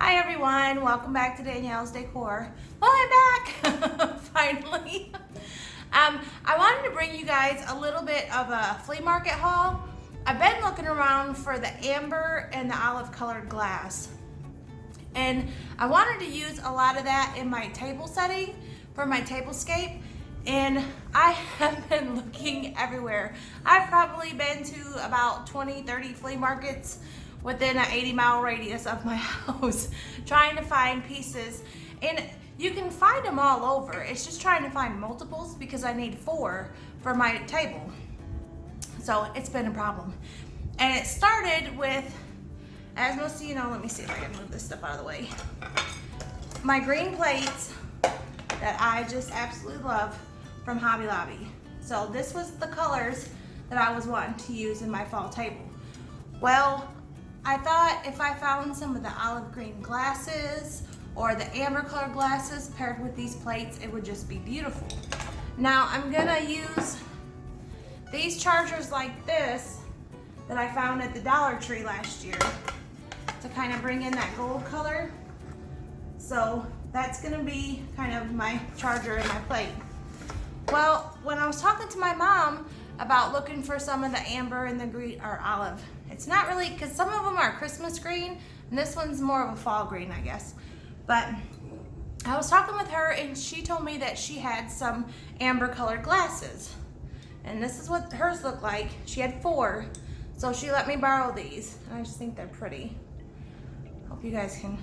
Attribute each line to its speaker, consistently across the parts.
Speaker 1: Hi everyone, welcome back to Danielle's Decor. Well, I'm back, finally. I wanted to bring you guys a little bit of a flea market haul. I've been looking around for the amber and the olive colored glass. And I wanted to use a lot of that in my table setting for my table scape. And I have been looking everywhere. I've probably been to about 20, 30 flea markets within an 80-mile radius of my house trying to find pieces. And you can find them all over. It's just trying to find multiples because I need 4 for my table. So it's been a problem. And it started with, as most of you know, let me see if I can move this stuff out of the way. My green plates that I just absolutely love from Hobby Lobby. So this was the colors that I was wanting to use in my fall table. Well, I thought if I found some of the olive green glasses or the amber colored glasses paired with these plates, it would just be beautiful. Now I'm gonna use these chargers like this that I found at the Dollar Tree last year to kind of bring in that gold color. So that's gonna be kind of my charger and my plate. Well, when I was talking to my mom about looking for some of the amber and the green or olive, it's not really, because some of them are Christmas green and this one's more of a fall green, I guess. But I was talking with her and she told me that she had some amber colored glasses. And this is what hers looked like. She had 4, so she let me borrow these. And I just think they're pretty. Hope you guys can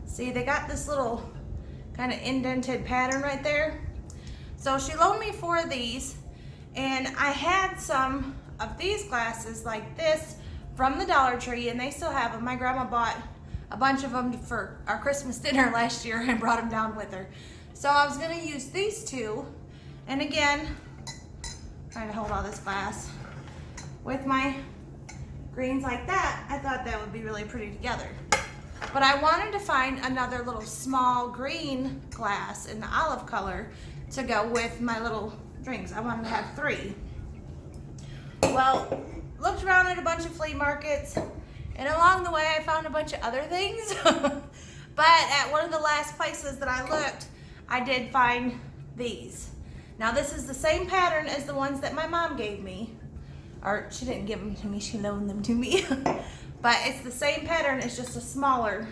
Speaker 1: see. They got this little kind of indented pattern right there. So she loaned me 4 of these, and I had some of these glasses like this from the Dollar Tree, and they still have them. My grandma bought a bunch of them for our Christmas dinner last year and brought them down with her. So I was gonna use these 2, and again, trying to hold all this glass with my greens like that. I thought that would be really pretty together. But I wanted to find another little small green glass in the olive color to go with my little drinks. I wanted to have 3. Well, looked around at a bunch of flea markets, and along the way I found a bunch of other things. But at one of the last places that I looked, I did find these. Now this is the same pattern as the ones that my mom gave me. Or she didn't give them to me, she loaned them to me. But it's the same pattern, it's just a smaller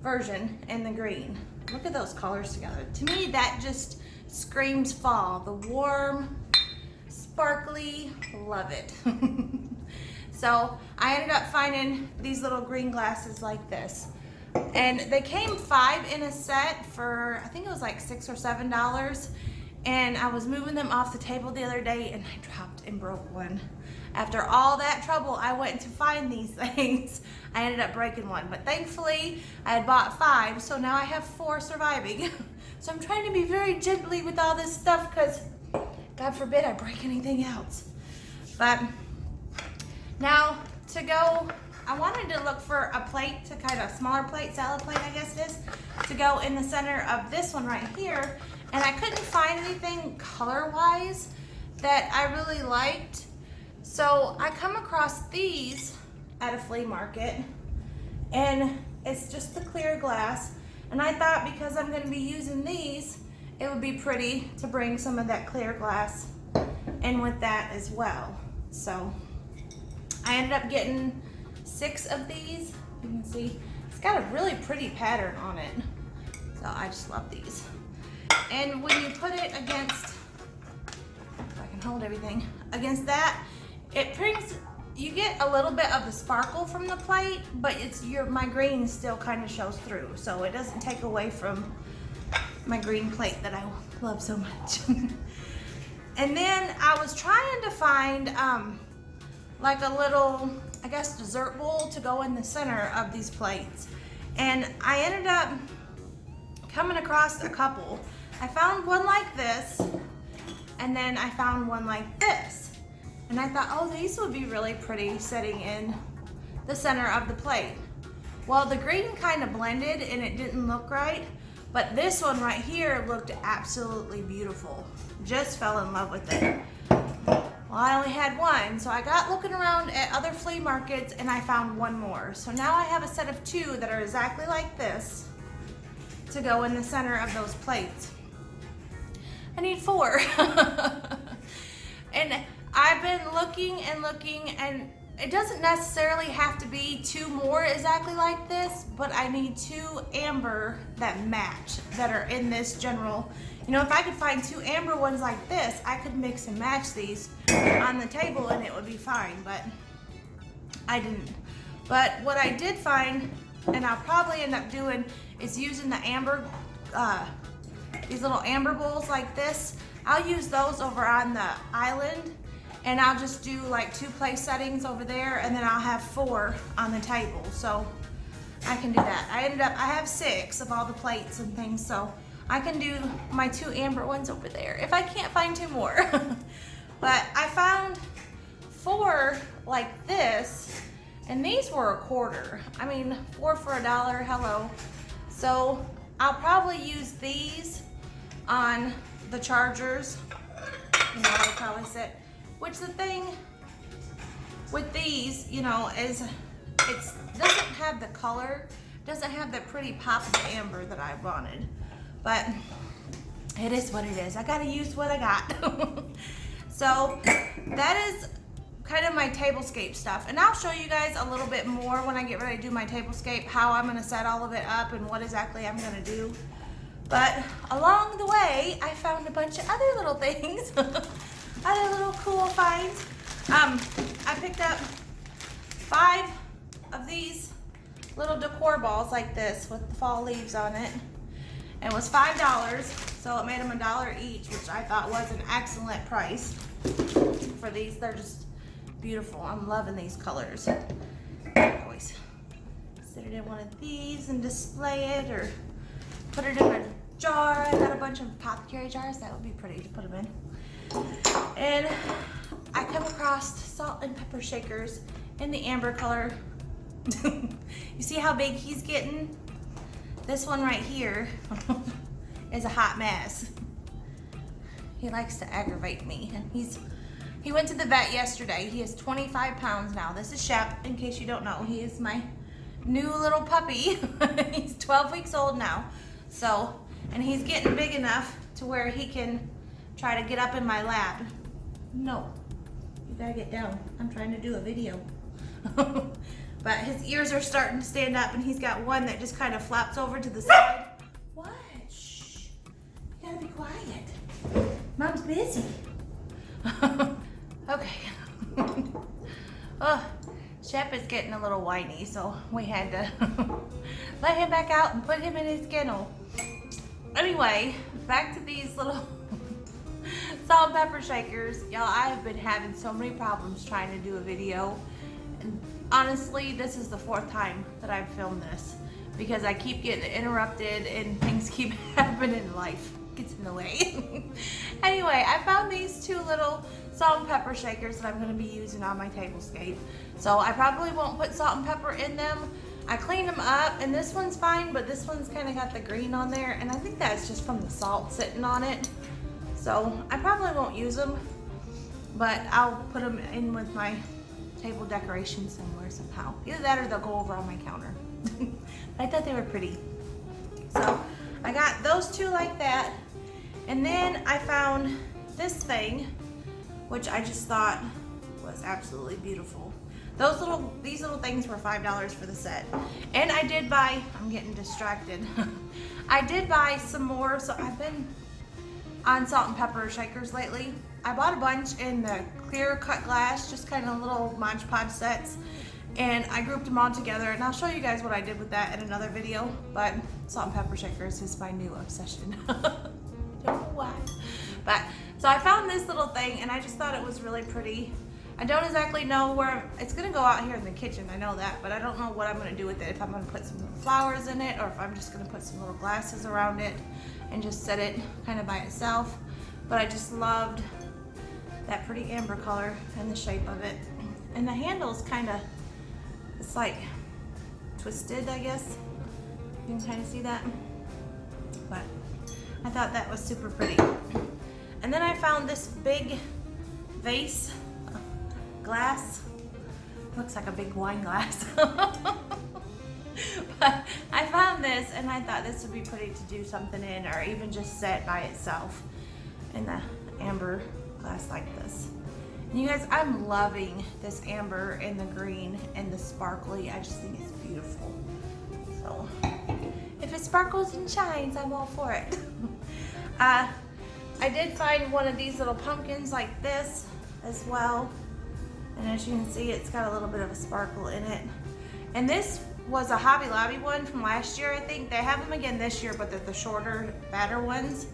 Speaker 1: version in the green. Look at those colors together. To me, that just screams fall. The warm, sparkly, love it. So I ended up finding these little green glasses like this. And they came 5 in a set for, I think it was like $6 or $7. And I was moving them off the table the other day and I dropped and broke one. After all that trouble, I went to find these things. I ended up breaking one, but thankfully I had bought 5, so now I have 4 surviving. So I'm trying to be very gently with all this stuff because God forbid I break anything else. But now to go, I wanted to look for a plate, to kind of smaller plate, salad plate I guess it is, to go in the center of this one right here. And I couldn't find anything color-wise that I really liked. So I come across these at a flea market, and it's just the clear glass. And I thought because I'm going to be using these, it would be pretty to bring some of that clear glass in with that as well. So I ended up getting 6 of these. You can see it's got a really pretty pattern on it. So I just love these. And when you put it against, if I can hold everything, against that, it brings, you get a little bit of the sparkle from the plate, but it's my green still kind of shows through. So it doesn't take away from my green plate that I love so much. And then I was trying to find like a little, I guess, dessert bowl to go in the center of these plates. And I ended up coming across a couple. I found one like this, and then I found one like this. And I thought, oh, these would be really pretty sitting in the center of the plate. Well, the green kind of blended and it didn't look right, but this one right here looked absolutely beautiful. Just fell in love with it. Well, I only had one, so I got looking around at other flea markets and I found one more. So now I have a set of 2 that are exactly like this to go in the center of those plates. I need 4. And I've been looking and looking, and it doesn't necessarily have to be 2 more exactly like this, but I need 2 amber that match, that are in this general. You know, if I could find 2 amber ones like this, I could mix and match these on the table and it would be fine, but I didn't. But what I did find, and I'll probably end up doing, is using the amber, these little amber bowls like this. I'll use those over on the island, and I'll just do like 2 place settings over there, and then I'll have 4 on the table. So I can do that. I have 6 of all the plates and things, so I can do my 2 amber ones over there if I can't find 2 more. But I found 4 like this, and these were $0.25. I mean, 4 for $1, hello. So I'll probably use these on the chargers. You know, they'll probably sit. Which the thing with these, you know, is it doesn't have the color, doesn't have the pretty pop of amber that I wanted. But it is what it is. I gotta use what I got. So that is kind of my tablescape stuff. And I'll show you guys a little bit more when I get ready to do my tablescape, how I'm gonna set all of it up and what exactly I'm gonna do. But along the way, I found a bunch of other little things, other little cool finds. I picked up 5 of these little decor balls like this with the fall leaves on it. It was $5, so it made them $1 each, which I thought was an excellent price for these. They're just beautiful. I'm loving these colors. I always sit it in one of these and display it, or put it in a jar. I got a bunch of apothecary jars. That would be pretty to put them in. And I come across salt and pepper shakers in the amber color. You see how big he's getting? This one right here is a hot mess. He likes to aggravate me, and he went to the vet yesterday. He is 25 pounds now. This is Shep, in case you don't know. He is my new little puppy. He's 12 weeks old now. So, and he's getting big enough to where he can try to get up in my lap. No, you gotta get down. I'm trying to do a video. But his ears are starting to stand up, and he's got one that just kind of flaps over to the side. What? Shh. You gotta be quiet. Mom's busy. Okay. Oh, Shep is getting a little whiny, so we had to let him back out and put him in his kennel. Anyway, back to these little salt and pepper shakers. Y'all, I have been having so many problems trying to do a video. And honestly, this is the 4th time that I've filmed this, because I keep getting interrupted and things keep happening in life. Gets in the way. Anyway, I found these 2 little salt and pepper shakers that I'm going to be using on my tablescape. So I probably won't put salt and pepper in them. I cleaned them up, and this one's fine, but this one's kind of got the green on there, and I think that's just from the salt sitting on it. So I probably won't use them, but I'll put them in with my table decoration somewhere somehow. Either that or they'll go over on my counter. I thought they were pretty. So I got those 2 like that. And then I found this thing, which I just thought was absolutely beautiful. These little things were $5 for the set. And I did buy, I'm getting distracted. I did buy some more, so I've been on salt and pepper shakers lately. I bought a bunch in the clear cut glass, just kind of little Mod Podge sets, and I grouped them all together, and I'll show you guys what I did with that in another video. But salt and pepper shakers is my new obsession. Don't know why. But so I found this little thing, and I just thought it was really pretty. I don't exactly know where it's gonna go out here in the kitchen, I know that, but I don't know what I'm gonna do with it. If I'm gonna put some little flowers in it, or if I'm just gonna put some little glasses around it and just set it kind of by itself. But I just loved that pretty amber color and the shape of it. And the handle's kind of, it's like twisted, I guess. You can kind of see that. But I thought that was super pretty. And then I found this big vase glass. Looks like a big wine glass. But I found this and I thought this would be pretty to do something in, or even just set by itself in the amber glass like this. And you guys, I'm loving this amber and the green and the sparkly. I just think it's beautiful. So if it sparkles and shines, I'm all for it. I did find one of these little pumpkins like this as well. And as you can see, it's got a little bit of a sparkle in it. And this was a Hobby Lobby one from last year, I think. They have them again this year, but they're the shorter, fatter ones.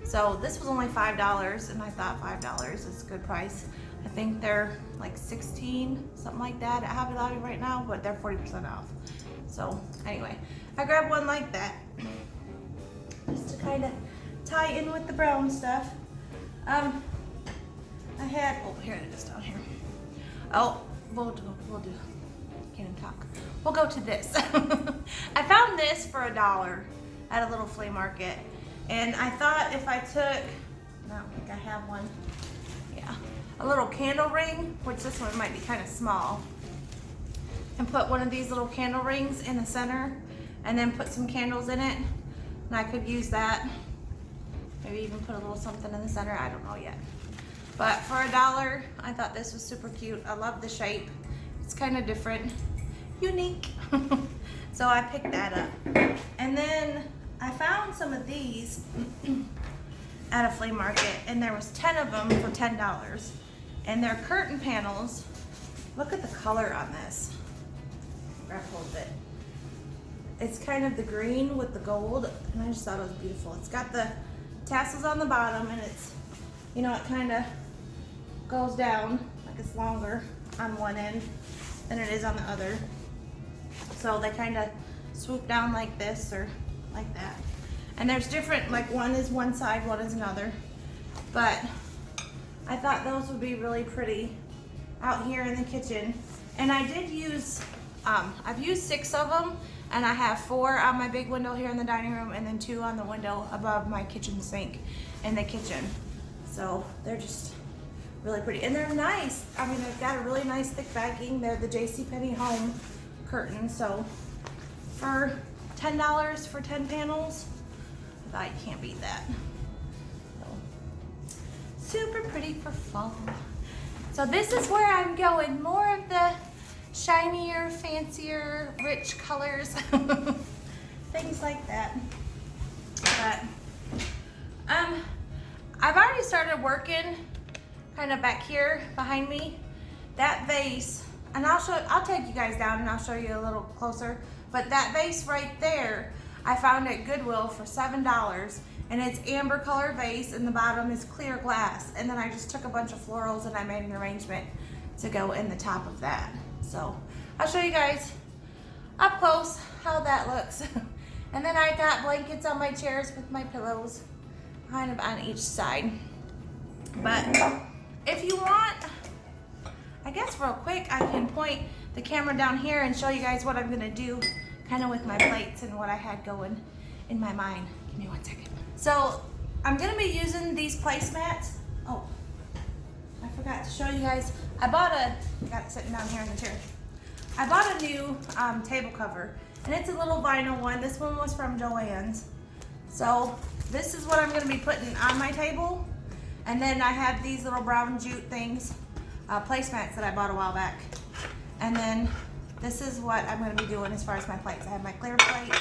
Speaker 1: So this was only $5, and I thought $5 is a good price. I think they're like $16, something like that at Hobby Lobby right now, but they're 40% off. So anyway, I grabbed one like that just to kind of tie in with the brown stuff. I had, oh, here it is down here. Oh, we'll do, can't even talk. We'll go to this. I found this for $1 at a little flea market. And I thought if I took, I don't think I have one. Yeah, a little candle ring, which this one might be kind of small. And put one of these little candle rings in the center and then put some candles in it. And I could use that. Maybe even put a little something in the center, I don't know yet. But for $1, I thought this was super cute. I love the shape. It's kind of different, unique. So I picked that up. And then I found some of these at a flea market, and there was 10 of them for $10. And they're curtain panels. Look at the color on this. Grab hold of it. It's kind of the green with the gold, and I just thought it was beautiful. It's got the tassels on the bottom, and it's, you know, it kind of goes down, like it's longer on one end than it is on the other. So they kind of swoop down like this or like that. And there's different, like one is one side, one is another. But I thought those would be really pretty out here in the kitchen. And I did use, I've used 6 of them, and I have 4 on my big window here in the dining room, and then 2 on the window above my kitchen sink in the kitchen. So they're just really pretty, and they're nice. I mean, they've got a really nice thick backing. They're the JCPenney home curtain. So for $10 for 10 panels, I thought you can't beat that. So, super pretty for fall. So this is where I'm going. More of the shinier, fancier, rich colors, things like that. But I've already started working kind of back here behind me. That vase, and I'll take you guys down and I'll show you a little closer. But that vase right there, I found at Goodwill for $7, and it's amber color vase, and the bottom is clear glass. And then I just took a bunch of florals and I made an arrangement to go in the top of that. So I'll show you guys up close how that looks. And then I got blankets on my chairs with my pillows kind of on each side. But if you want, I guess real quick, I can point the camera down here and show you guys what I'm gonna do kind of with my plates and what I had going in my mind. Give me 1 second. So I'm gonna be using these placemats. Oh, I forgot to show you guys. I got it sitting down here in the chair. I bought a new table cover, and it's a little vinyl one. This one was from Joann's. So this is what I'm gonna be putting on my table. And then I have these little brown jute things, placemats that I bought a while back. And then this is what I'm gonna be doing as far as my plates. I have my clear plate,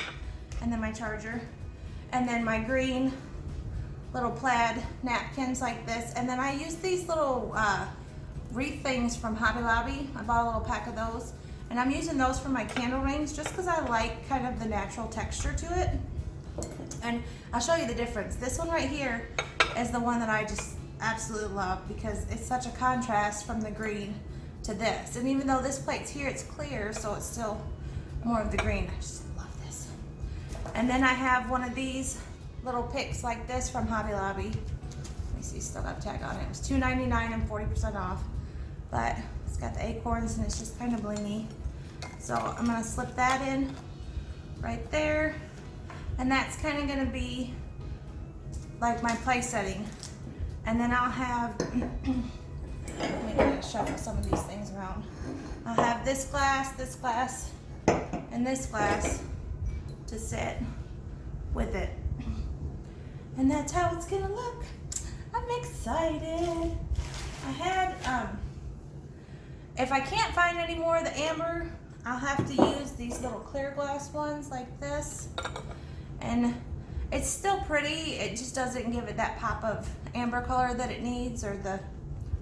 Speaker 1: and then my charger, and then my green little plaid napkins like this. And then I use these little wreath things from Hobby Lobby. I bought a little pack of those. And I'm using those for my candle rings just because I like kind of the natural texture to it. And I'll show you the difference. This one right here is the one that I just absolutely love because it's such a contrast from the green to this. And even though this plate's here, it's clear, so it's still more of the green. I just love this. And then I have one of these little picks like this from Hobby Lobby. Let me see, still got a tag on it. It was $2.99 and 40% off. But it's got the acorns and it's just kind of blingy. So I'm gonna slip that in right there. And that's kind of gonna be like my place setting. And then I'll have, let me definitely going to shuffle some of these things around. I'll have this glass, and this glass to sit with it. And that's how it's going to look. I'm excited. I had, if I can't find any more of the amber, I'll have to use these little clear glass ones like this. And it's still pretty, it just doesn't give it that pop of amber color that it needs, or the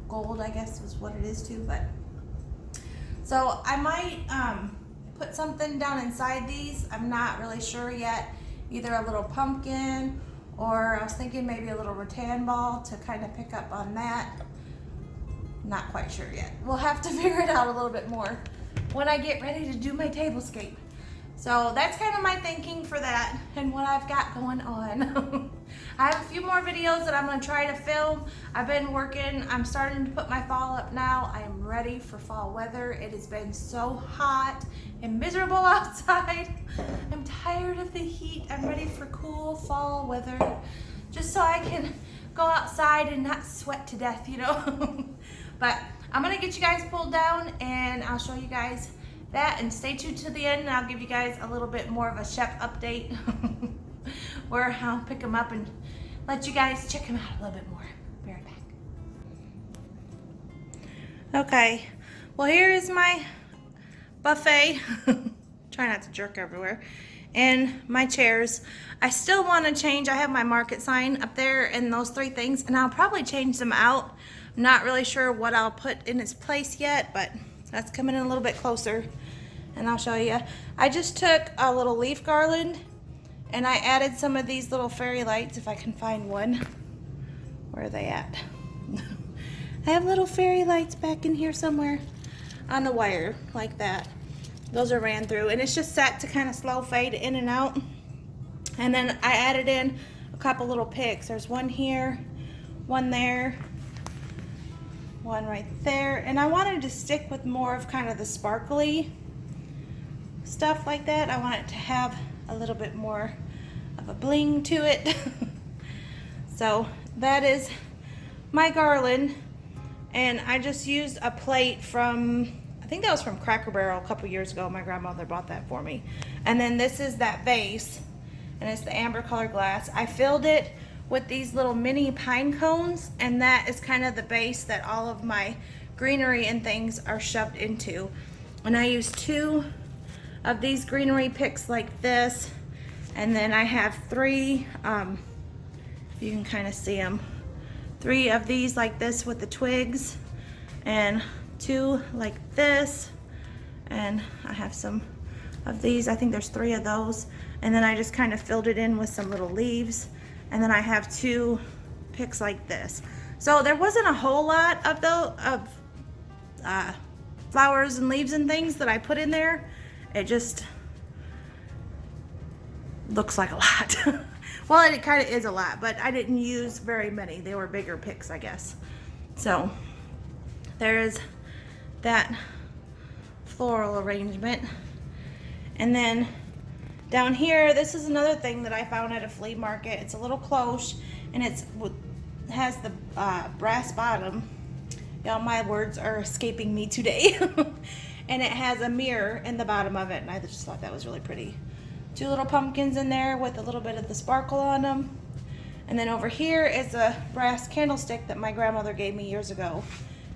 Speaker 1: gold, I guess is what it is too. But so I might put something down inside these. I'm not really sure yet. Either a little pumpkin, or I was thinking maybe a little rattan ball to kind of pick up on that. Not quite sure yet. We'll have to figure it out a little bit more when I get ready to do my tablescape. So that's kind of my thinking for that and what I've got going on. I have a few more videos that I'm going to try to film. I've been working, I'm starting to put my fall up now. I am ready for fall weather. It has been so hot and miserable outside. I'm tired of the heat. I'm ready for cool fall weather, just so I can go outside and not sweat to death, you know. But I'm going to get you guys pulled down and I'll show you guys that, and stay tuned to the end and I'll give you guys a little bit more of a Shep update where I'll pick them up and let you guys check them out a little bit more. Be right back. Okay, well, here is my buffet. Try not to jerk everywhere. And my chairs. I still want to change. I have my market sign up there and those three things, and I'll probably change them out. I'm not really sure what I'll put in its place yet, but that's coming in a little bit closer, and I'll show you. I just took a little leaf garland and I added some of these little fairy lights, if I can find one. Where are they at? I have little fairy lights back in here somewhere on the wire, like that. Those are ran through, and it's just set to kind of slow fade in and out. And then I added in a couple little picks. There's one here, one there, one right there, and I wanted to stick with more of kind of the sparkly stuff like that. I want it to have a little bit more of a bling to it. So that is my garland, and I just used a plate from, I think that was from Cracker Barrel a couple years ago. My grandmother bought that for me. And then this is that vase, and it's the amber color glass. I filled it with these little mini pine cones, and that is kind of the base that all of my greenery and things are shoved into. And I use 2 of these greenery picks like this, and then I have 3, you can kind of see them, 3 of these like this with the twigs, and 2 like this, and I have some of these. I think there's 3 of those, and then I just kind of filled it in with some little leaves. And then I have 2 picks like this. So there wasn't a whole lot of flowers and leaves and things that I put in there. It just looks like a lot. Well, it kind of is a lot, but I didn't use very many. They were bigger picks, I guess. So there is that floral arrangement. And then down here, this is another thing that I found at a flea market. It's a little cloche, and it has the brass bottom. Y'all, my words are escaping me today. And it has a mirror in the bottom of it, and I just thought that was really pretty. 2 little pumpkins in there with a little bit of the sparkle on them. And then over here is a brass candlestick that my grandmother gave me years ago,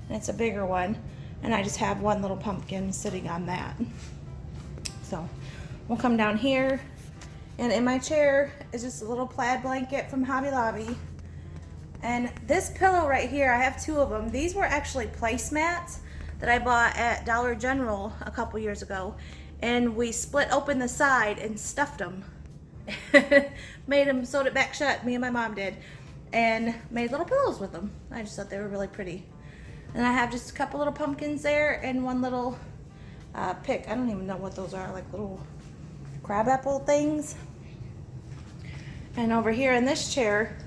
Speaker 1: and it's a bigger one. And I just have 1 little pumpkin sitting on that. So we'll come down here, and in my chair is just a little plaid blanket from Hobby Lobby. And this pillow right here, I have 2 of them. These were actually placemats that I bought at Dollar General a couple years ago, and we split open the side and stuffed them. Made them, sewed it back shut, me and my mom did, and made little pillows with them. I just thought they were really pretty. And I have just a couple little pumpkins there and 1 little pick. I don't even know what those are, like little crabapple things. And over here in this chair,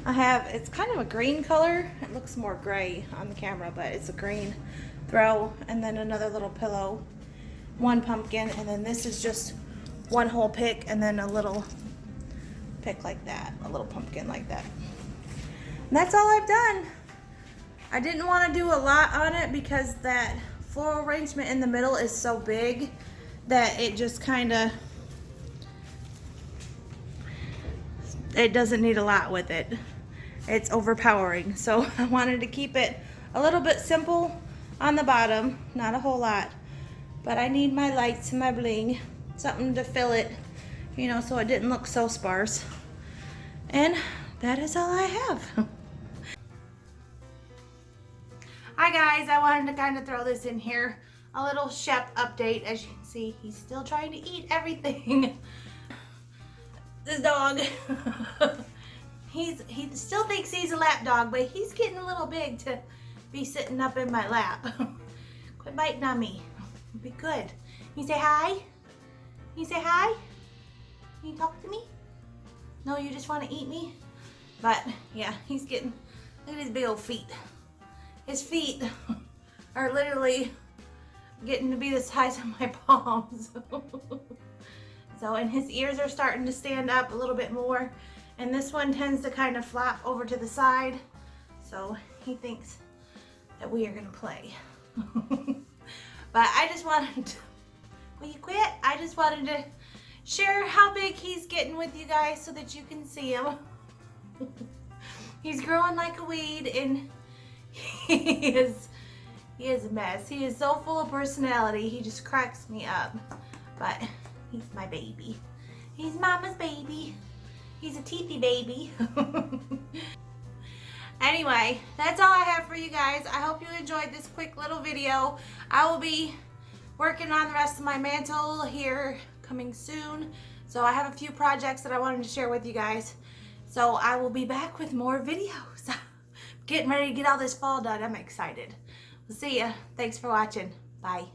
Speaker 1: I have, it's kind of a green color. It looks more gray on the camera, but it's a green throw, and then another little pillow, 1 pumpkin, and then this is just 1 whole pick, and then a little pick like that, a little pumpkin like that. And that's all I've done. I didn't want to do a lot on it because that floral arrangement in the middle is so big that it just kind of, it doesn't need a lot with it. It's overpowering. So I wanted to keep it a little bit simple on the bottom, not a whole lot. But I need my lights and my bling, something to fill it, you know, so it didn't look so sparse. And that is all I have. Hi guys, I wanted to kind of throw this in here. A little Shep update. As you can see, he's still trying to eat everything. This dog, he still thinks he's a lap dog, but he's getting a little big to be sitting up in my lap. Quit biting on me. Be good. You say hi? You say hi? Can you talk to me? No, you just want to eat me? But yeah, he's getting, look at his big old feet. His feet are literally getting to be the size of my palms. So, and his ears are starting to stand up a little bit more. And this one tends to kind of flop over to the side. So he thinks that we are gonna play. But I just wanted to, will you quit? I just wanted to share how big he's getting with you guys so that you can see him. He's growing like a weed, and he is a mess. He is so full of personality. He just cracks me up. But he's my baby. He's mama's baby. He's a teethy baby. Anyway, that's all I have for you guys. I hope you enjoyed this quick little video. I will be working on the rest of my mantle here coming soon. So I have a few projects that I wanted to share with you guys. So I will be back with more videos. Getting ready to get all this fall done. I'm excited. We'll see ya. Thanks for watching. Bye.